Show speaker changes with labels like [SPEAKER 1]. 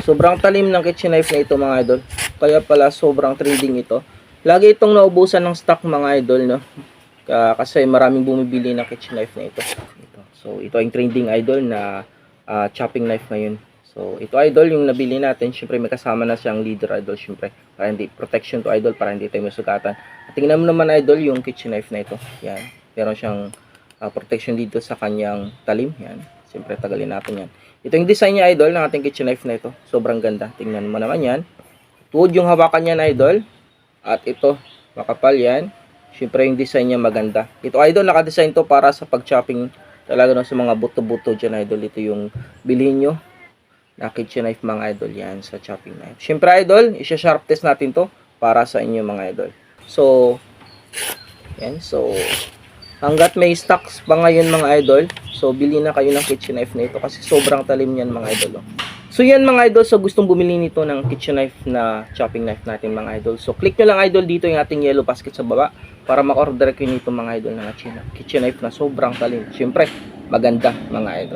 [SPEAKER 1] Sobrang talim ng kitchen knife na ito mga idol. Kaya pala sobrang trending ito. Lagi itong naubusan ng stock mga idol, no? Kasi maraming bumibili ng kitchen knife na ito. So ito ang trending idol na chopping knife ngayon. So ito idol yung nabili natin. Syempre may kasama na siyang leader idol. Syempre para hindi protection to idol, para hindi tayo masugatan. At tingnan mo naman idol yung kitchen knife na ito. Yan. Meron siyang protection dito sa kanyang talim. Yan. Syempre tagalin natin yan. Ito yung design niya idol ng ating kitchen knife na ito. Sobrang ganda. Tingnan mo naman yan. Wood yung hawakan niya na idol. At ito makapal yan. Syempre yung design niya maganda. Ito idol naka-design to para sa pag-chopping talaga no, sa mga buto-buto dyan idol. Ito yung bilhin nyo na kitchen knife mga idol yan sa chopping knife. Syempre idol, isa-sharp test natin to para sa inyo mga idol. So, yan. So, hanggat may stocks pa ngayon mga idol, so bili na kayo ng kitchen knife na ito kasi sobrang talim yan mga idol. So yan mga idol, so gustong bumili nito ng kitchen knife na chopping knife natin mga idol. So click nyo lang idol dito yung ating yellow basket sa baba para mag-order kayo nito mga idol ng kitchen knife na sobrang talim. Siyempre, maganda mga idol.